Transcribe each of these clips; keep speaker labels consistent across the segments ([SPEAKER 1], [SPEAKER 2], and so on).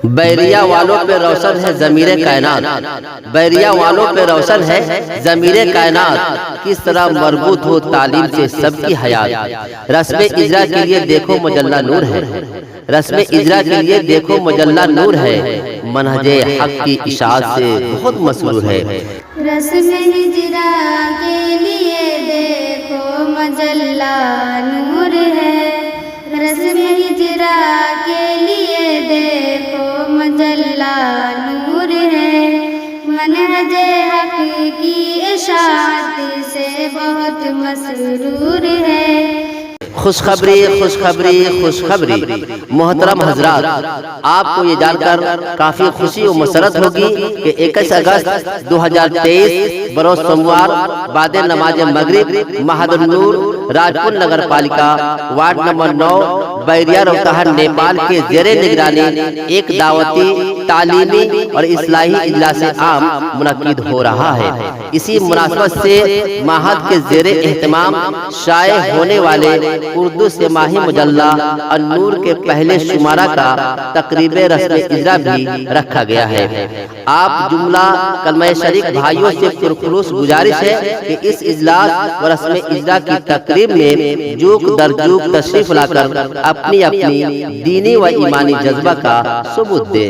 [SPEAKER 1] بیریا والوں پہ روشن ہے ضمیر کائنات، بیریا والوں پہ روشن ہے ضمیر کائنات، کس طرح مربوط ہو تعلیم سے سب کی حیات۔ رسم اجرا کے لیے دیکھو مجلہ نور ہے، رسم اجرا کے لیے دیکھو مجلہ نور ہے، منہج حق کی اشاعت سے بہت مسرور ہے۔
[SPEAKER 2] رسم اجرا کے لیے دیکھو مجلہ نور ہے، رسم اجرا کے لیے دیکھو مجلہ نور ہے، منہج حق کی اشاعت سے بہت مسرور ہے۔
[SPEAKER 1] خوشخبری خوشخبری خوشخبری محترم حضرات، آپ کو یہ جان کر کافی خوشی و مسرت ہوگی کہ 21 اگست 2023 بروز سوموار بعد نماز مغرب مہد النور راجپور نگر پالیکا وارڈ نمبر 9 بیریا روتاہٹ نیپال کے زیر نگرانی ایک دعوتی تعلیمی اور اصلاحی اجلاس عام منعقد ہو رہا ہے۔ اسی مناسبت سے معہد کے زیر اہتمام شائع ہونے والے اردو سماعی مجلہ النور کے پہلے شمارہ کا تقریب رسم اجرا بھی رکھا گیا ہے۔ آپ جملہ کلمہ شریک بھائیوں سے پرخلوص گزارش ہے کہ اس اجلاس و رسم اجرا کی تقریب میں جوک در جوک تشریف لا کر اپنی دینی و ایمانی جذبہ کا ثبوت دے۔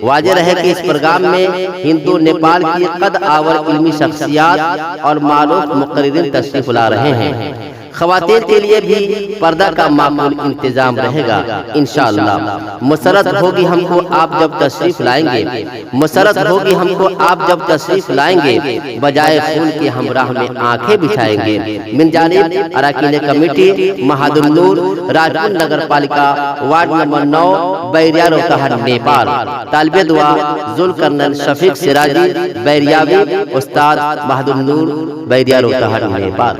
[SPEAKER 1] واضح رہے کہ اس پروگرام میں ہندو نیپال کی قد آور علمی شخصیات اور معروف مقررین تشریف لا رہے ہیں۔ خواتین کے لیے بھی پردہ کا معقول انتظام رہے گا انشاءاللہ۔ مسرت ہوگی ہم کو آپ جب تشریف لائیں گے، مسرت ہوگی ہم کو آپ جب تشریف لائیں گے، بجائے پھول کے ہمراہ میں آنکھیں بچھائیں گے۔ من جانب اراکین کمیٹی مہد النور راجپور نگر پالیکا وارڈ نمبر 9 بیریا روتاہٹ نیپال، طالب دعا ذوالقرنین شفیق سراجی بیریاوی، استاد مہد النور بیریا روتاہٹ نیپال۔